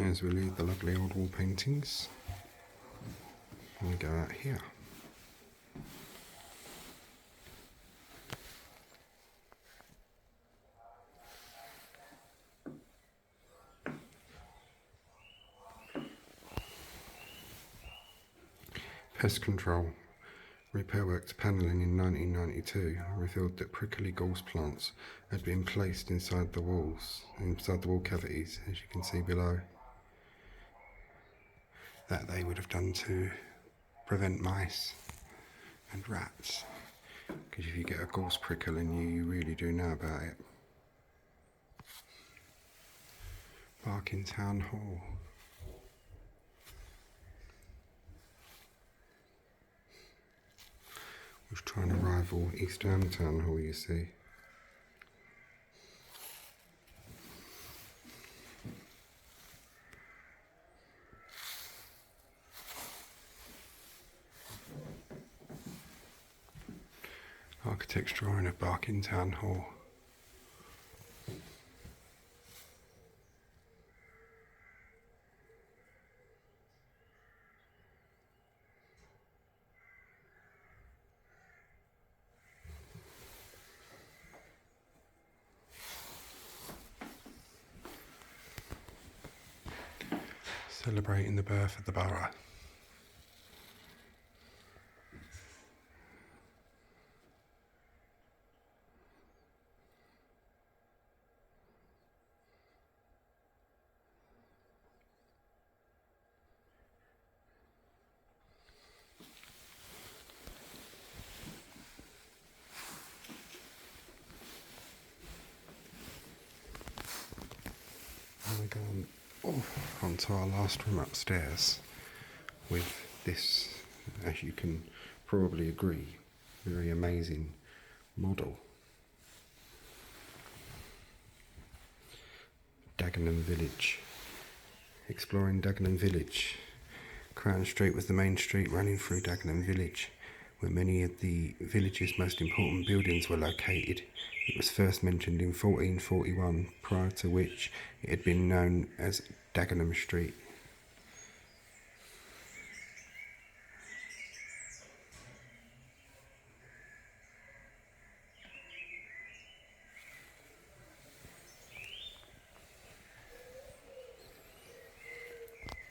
As we leave the lovely old wall paintings, and we go out here. Pest control. Repair work to panelling in 1992 revealed that prickly gorse plants had been placed inside the wall cavities, as you can see below. That they would have done to prevent mice and rats, because if you get a gorse prickle in you, you really do know about it. Barking Town Hall. Was trying to rival East Ham Town Hall, you see. Architect's drawing of Barking Town Hall. Celebrating the birth of the Borough. And we're going onto our last room upstairs with this, as you can probably agree, very amazing model. Dagenham Village. Exploring Dagenham Village. Crown Street was the main street running through Dagenham Village, where many of the village's most important buildings were located. It was first mentioned in 1441, prior to which it had been known as Dagenham Street.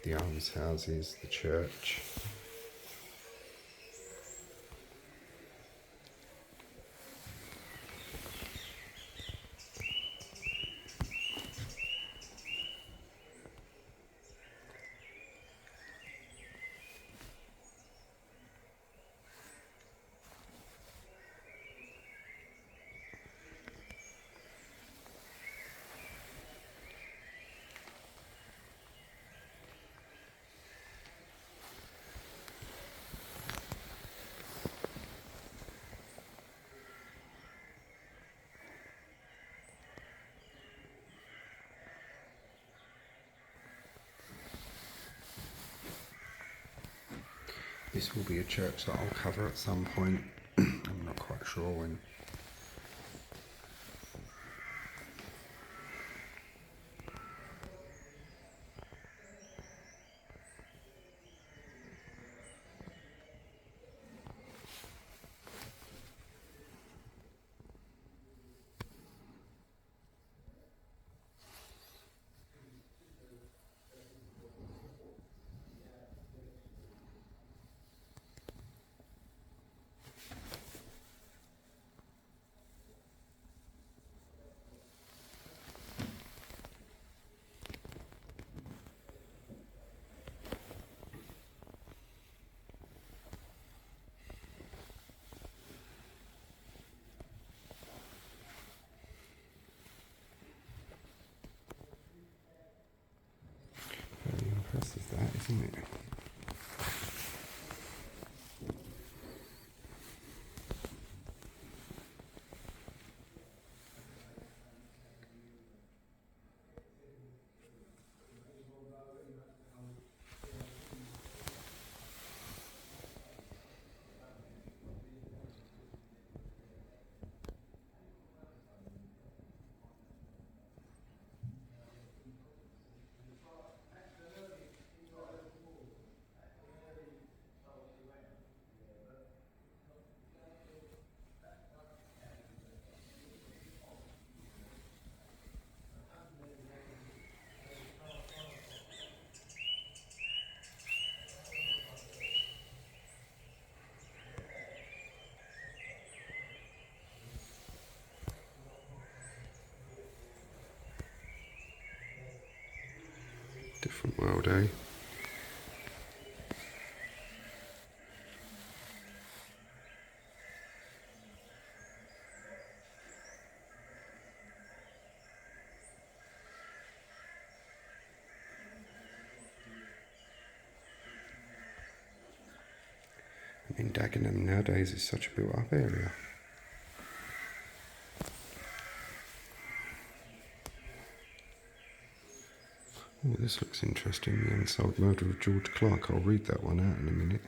The almshouses, the church. This will be a church that I'll cover at some point. I'm not quite sure when. Very impressive that, isn't it? Different world, eh? I mean, Dagenham nowadays is such a built-up area. Oh, this looks interesting. The Unsolved Murder of George Clark. I'll read that one out in a minute.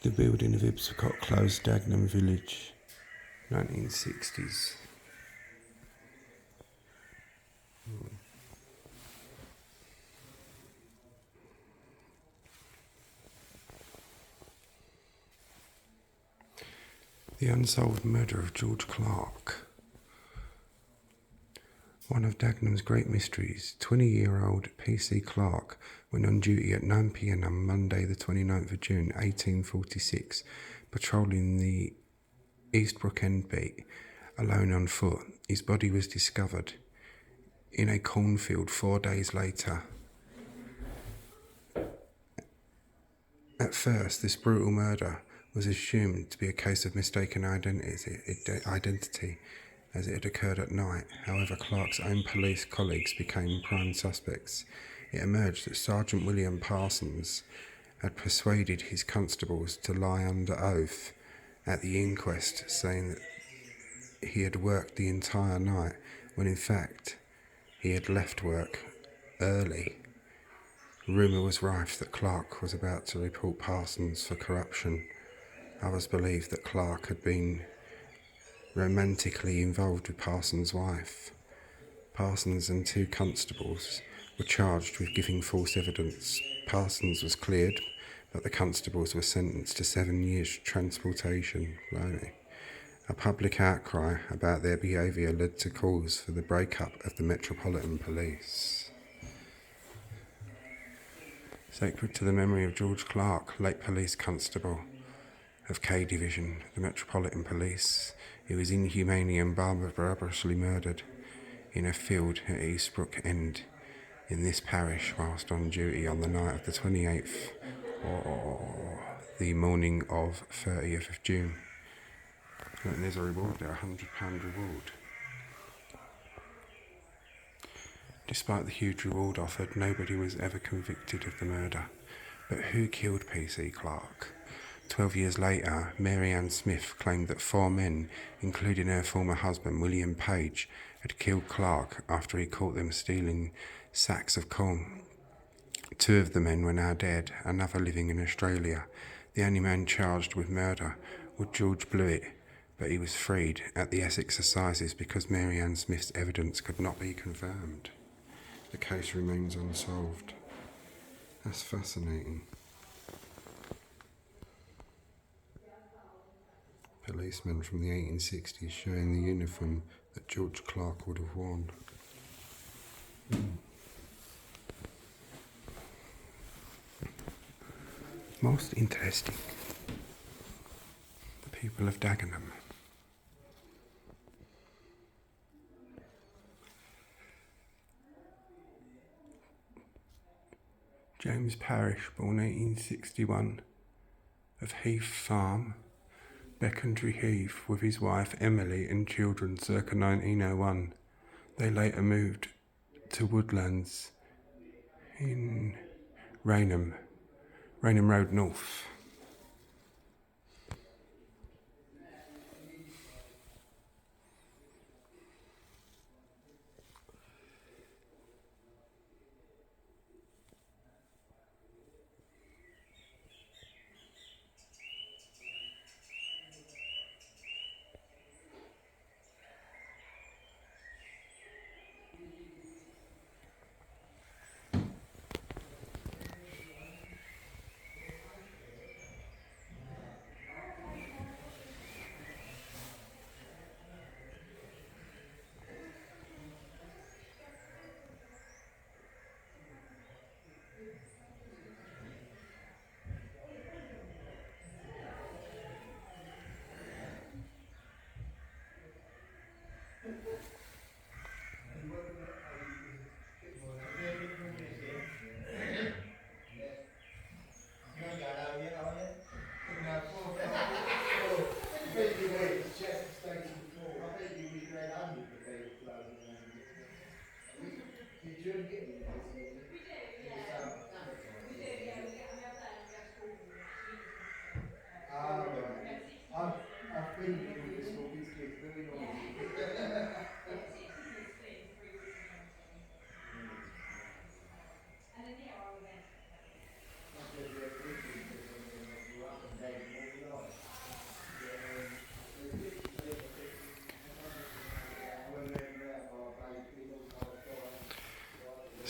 The building of Ipswich closed Dagenham Villiage, 1960s. The Unsolved Murder of George Clark. One of Dagenham's great mysteries, 20-year-old P.C. Clark went on duty at 9 p.m. on Monday the 29th of June 1846, patrolling the Eastbrook End beat, alone on foot. His body was discovered in a cornfield 4 days later. At first, this brutal murder was assumed to be a case of mistaken identity, as it had occurred at night. However, Clark's own police colleagues became prime suspects. It emerged that Sergeant William Parsons had persuaded his constables to lie under oath at the inquest, saying that he had worked the entire night, when in fact he had left work early. Rumour was rife that Clark was about to report Parsons for corruption. Others believed that Clark had been romantically involved with Parsons' wife. Parsons and 2 constables were charged with giving false evidence. Parsons was cleared, but the constables were sentenced to 7 years transportation. Blimey. A public outcry about their behaviour led to calls for the break-up of the Metropolitan Police. Sacred to the memory of George Clark, late police constable of K Division, the Metropolitan Police, who was inhumanely and barbarously murdered in a field at Eastbrook End in this parish whilst on duty on the night of the 28th or the morning of 30th of June. And there's a reward there, £100 reward. Despite the huge reward offered, nobody was ever convicted of the murder. But who killed P.C. Clark? 12 years later, Mary Ann Smith claimed that 4 men, including her former husband William Page, had killed Clark after he caught them stealing sacks of corn. 2 of the men were now dead, another living in Australia. The only man charged with murder was George Blewett, but he was freed at the Essex Assizes because Mary Ann Smith's evidence could not be confirmed. The case remains unsolved. That's fascinating. Policemen from the 1860s showing the uniform that George Clark would have worn. Most interesting. The people of Dagenham. James Parrish, born 1861, of Heath Farm, Beckentry Heath, with his wife Emily and children circa 1901. They later moved to Woodlands in Rainham Road North.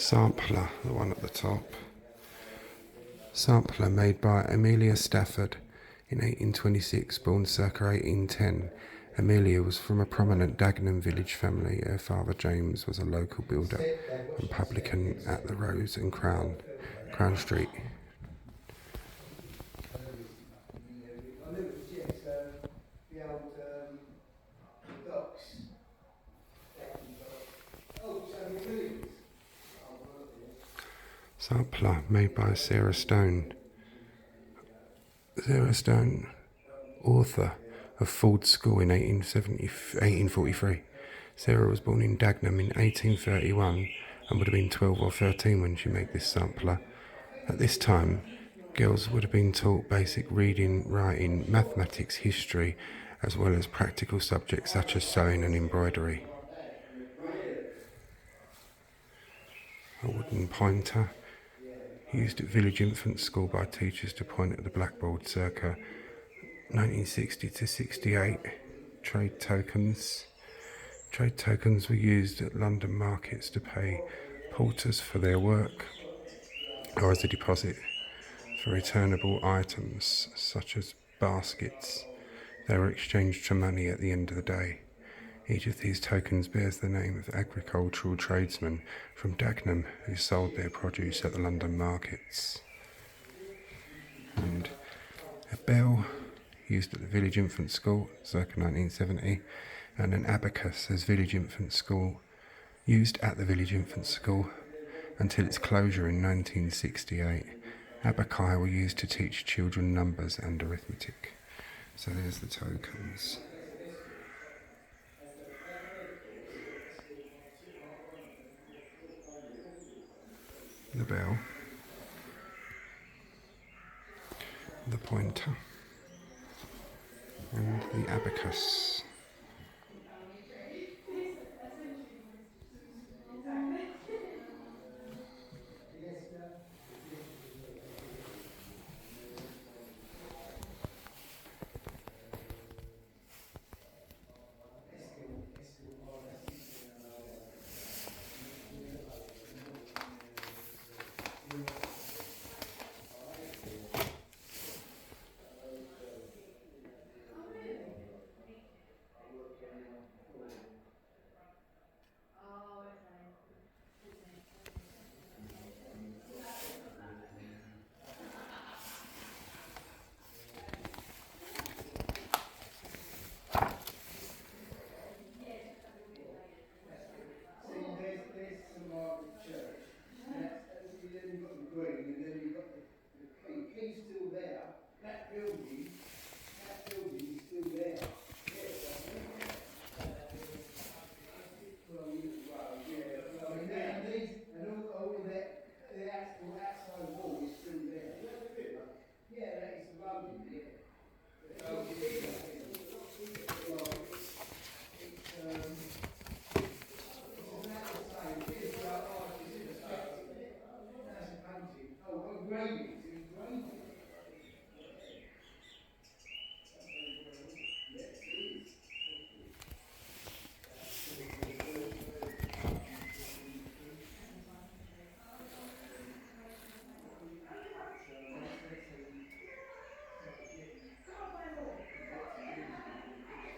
Sampler, the one at the top. Sampler made by Amelia Stafford in 1826, born circa 1810. Amelia was from a prominent Dagenham Village family. Her father James was a local builder and publican at the Rose and Crown Street. Sampler made by Sarah Stone. Sarah Stone, author of Ford's School in 1843. Sarah was born in Dagenham in 1831 and would have been 12 or 13 when she made this sampler. At this time, girls would have been taught basic reading, writing, mathematics, history, as well as practical subjects such as sewing and embroidery. A wooden pointer, used at village infant school by teachers to point at the blackboard circa 1960 to 68. Trade tokens. Trade tokens were used at London markets to pay porters for their work or as a deposit for returnable items such as baskets. They were exchanged for money at the end of the day. Each of these tokens bears the name of agricultural tradesmen from Dagenham who sold their produce at the London markets. And a bell used at the village infant school circa 1970, and an abacus as village infant school used at the village infant school until its closure in 1968. Abaci were used to teach children numbers and arithmetic. So there's the tokens. The bell, the pointer, and the abacus.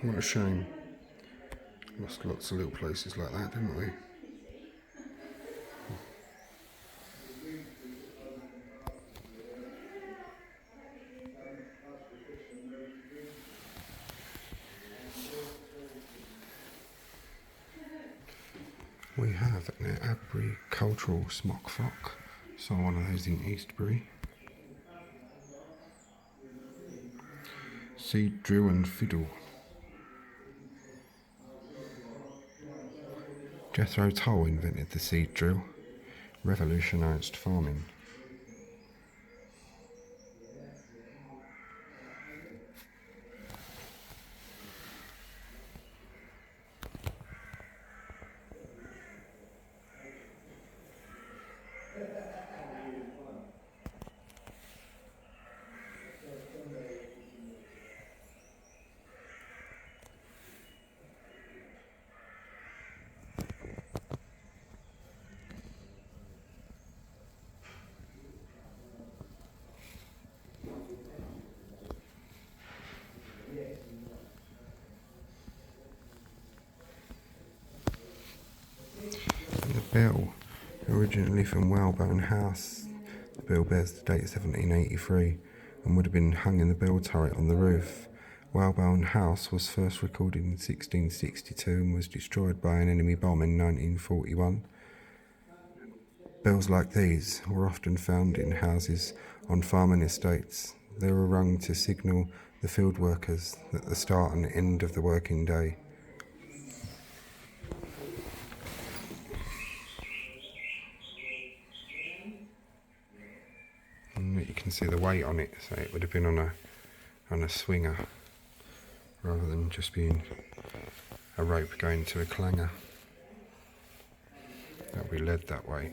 What a shame. Lost lots of little places like that, didn't we? We have an Abbury cultural smock frock. Saw one of those in Eastbury. Seed drill and fiddle. Jethro Tull invented the seed drill, revolutionised farming. Bell, originally from Walbone House. The bell bears the date 1783 and would have been hung in the bell turret on the roof. Walbone House was first recorded in 1662 and was destroyed by an enemy bomb in 1941. Bells like these were often found in houses on farming estates. They were rung to signal the field workers at the start and end of the working day. And you can see the weight on it, so it would have been on a swinger rather than just being a rope going to a clanger. That'll be led that way.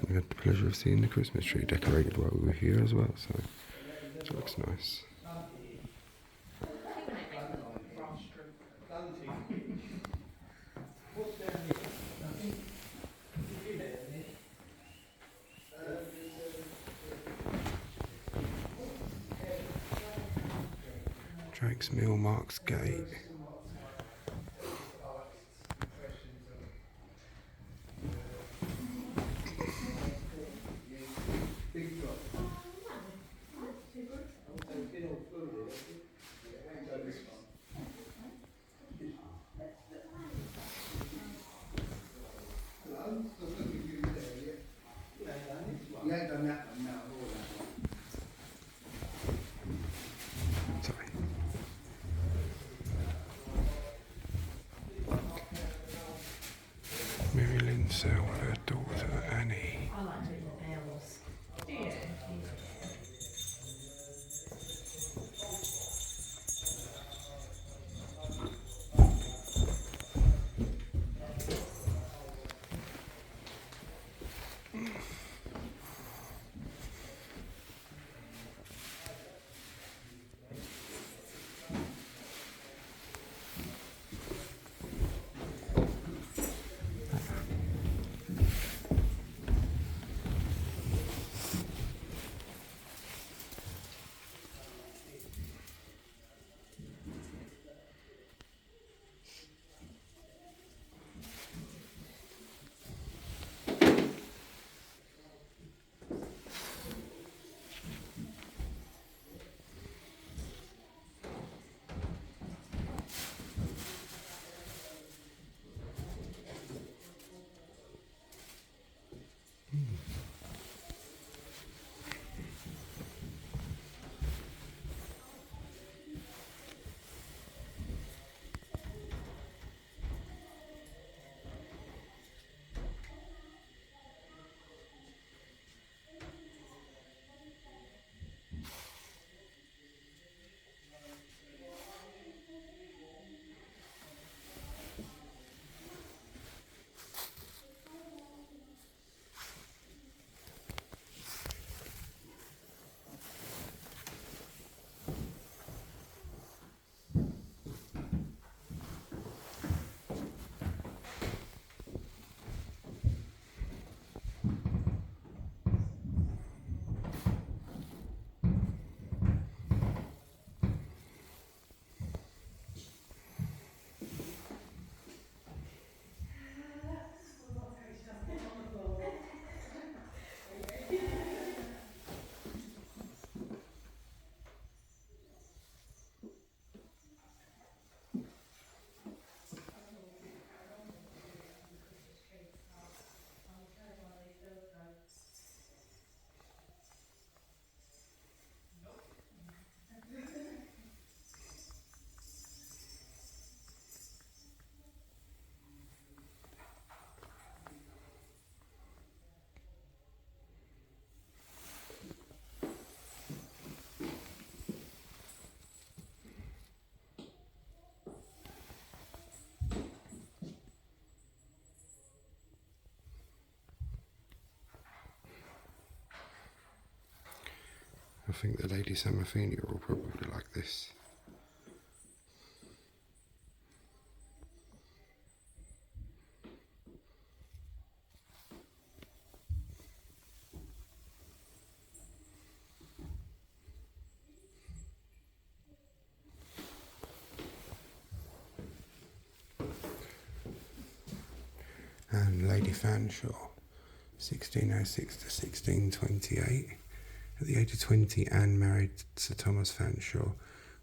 We had the pleasure of seeing the Christmas tree decorated while we were here as well, so it looks nice. Drake's Mill Marks Gate. Sorry. Mary Lynn Sell with her daughter Annie. I like doing the bells. Do you? I think the Lady Samathenia are all probably like this. And Lady Fanshawe, 1606 to 1628. At the age of 20, Anne married Sir Thomas Fanshawe.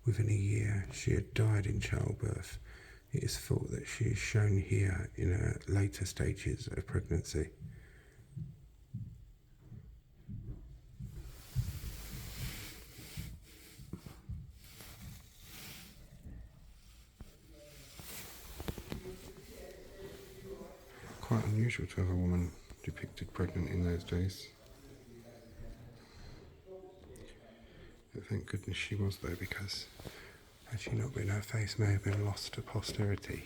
Within a year, she had died in childbirth. It is thought that she is shown here in her later stages of pregnancy. Quite unusual to have a woman depicted pregnant in those days. But thank goodness she was though, because had she not been, her face may have been lost to posterity.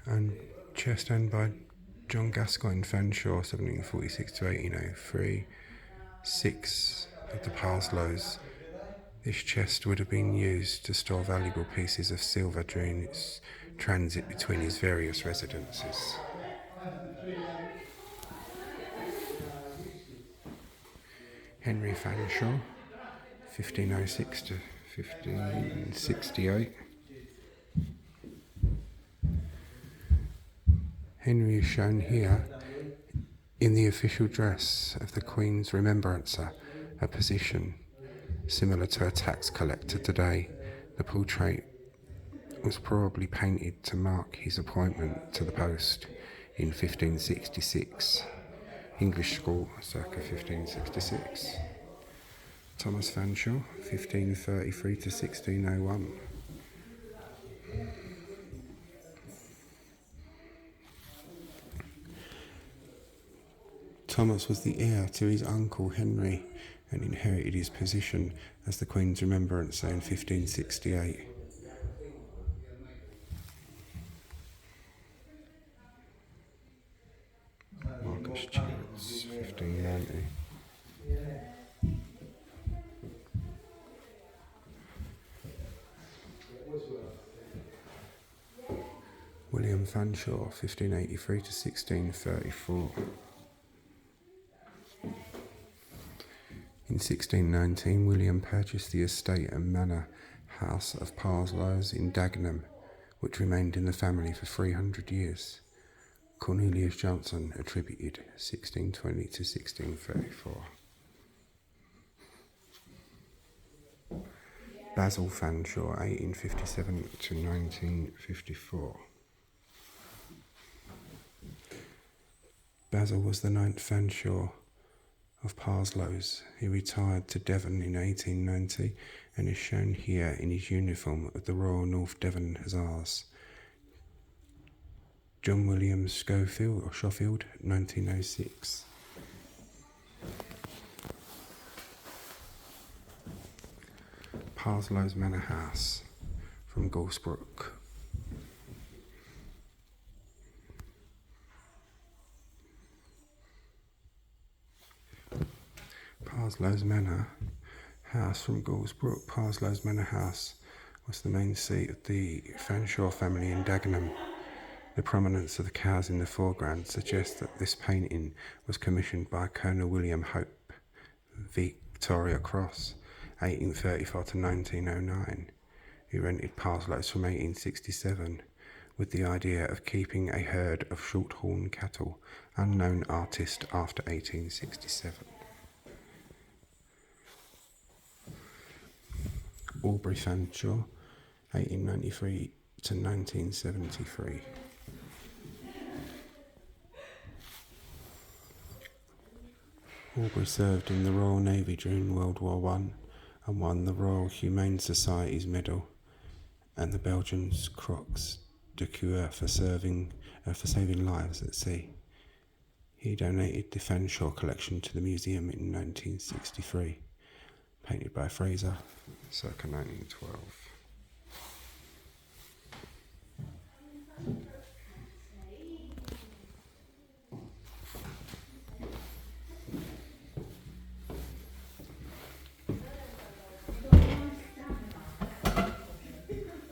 And chest owned by John Gascoigne Fanshawe, 1746 to 1803, 6 of the Parslows. This chest would have been used to store valuable pieces of silver during its transit between his various residences. Henry Fanshawe, 1506 to 1568. Henry is shown here in the official dress of the Queen's Remembrancer, a position similar to a tax collector today. The portrait was probably painted to mark his appointment to the post in 1566. English school, circa 1566. Thomas Fanshawe, 1533 to 1601. Thomas was the heir to his uncle Henry and inherited his position as the Queen's Remembrancer in 1568. Marcus Stewart's 1590. William Fanshawe, 1583 to 1634. In 1619, William purchased the estate and manor house of Parslows in Dagenham, which remained in the family for 300 years. Cornelius Johnson attributed 1620 to 1634. Basil Fanshawe, 1857 to 1954. Basil was the 9th Fanshawe of Parslows. He retired to Devon in 1890 and is shown here in his uniform of the Royal North Devon Hussars. John William Schofield, 1906. Parslows Manor House from Gorsbrook. Parslows Manor House from Gorsbrook. Parslows Manor House was the main seat of the Fanshawe family in Dagenham. The prominence of the cows in the foreground suggests that this painting was commissioned by Colonel William Hope, Victoria Cross, 1834 to 1909, who rented Parslows from 1867 with the idea of keeping a herd of shorthorn cattle. Unknown artist after 1867. Aubrey Fanshawe, 1893 to 1973. Aubrey served in the Royal Navy during World War I and won the Royal Humane Society's Medal and the Belgian Croix de Coeur for saving lives at sea. He donated the Fanshawe collection to the museum in 1963, painted by Fraser, circa 1912.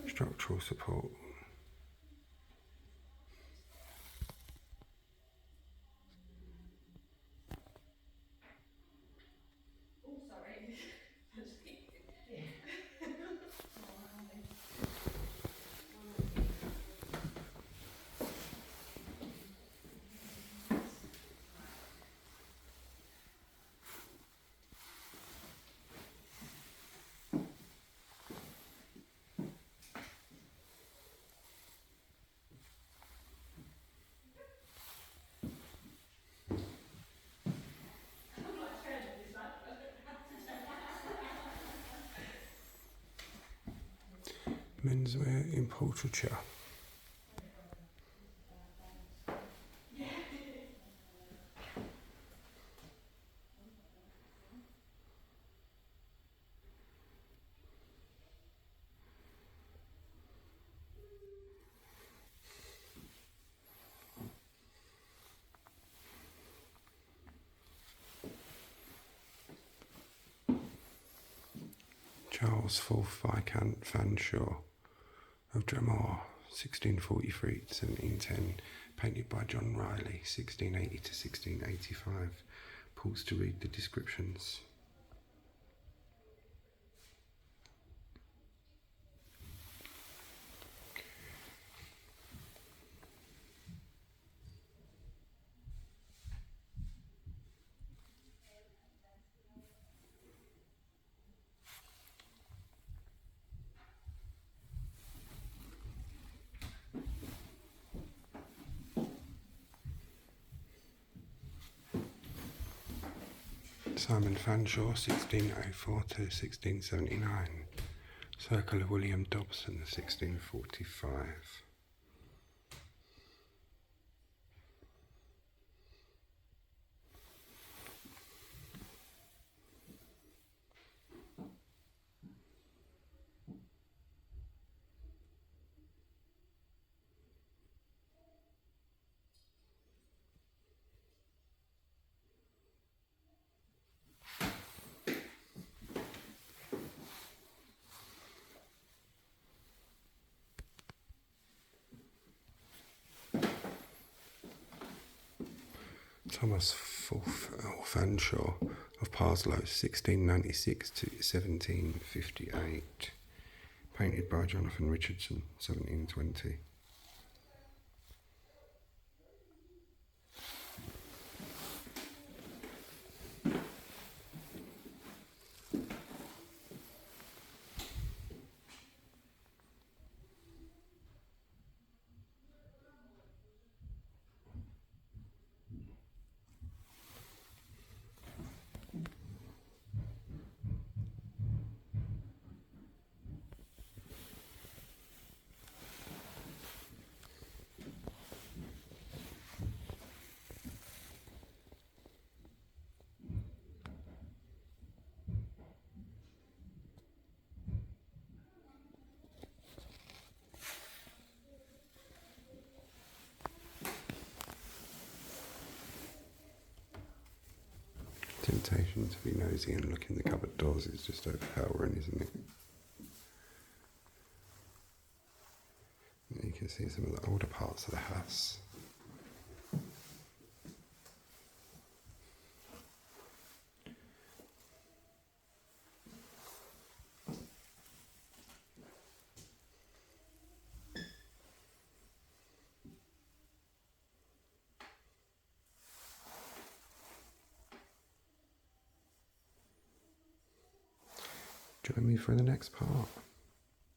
Structural support. Menswear in portraiture. Charles IV Viscount Fanshawe of Dromore, 1643 to 1710, painted by John Riley, 1680 to 1685. Pause to read the descriptions. Simon Fanshawe, 1604 to 1679. Circle of William Dobson, 1645. Thomas Fanshawe of Parslow, 1696 to 1758. Painted by Jonathan Richardson, 1720. Temptation to be nosy and look in the cupboard doors is just overpowering, isn't it? You can see some of the older parts of the house. Join me for the next part.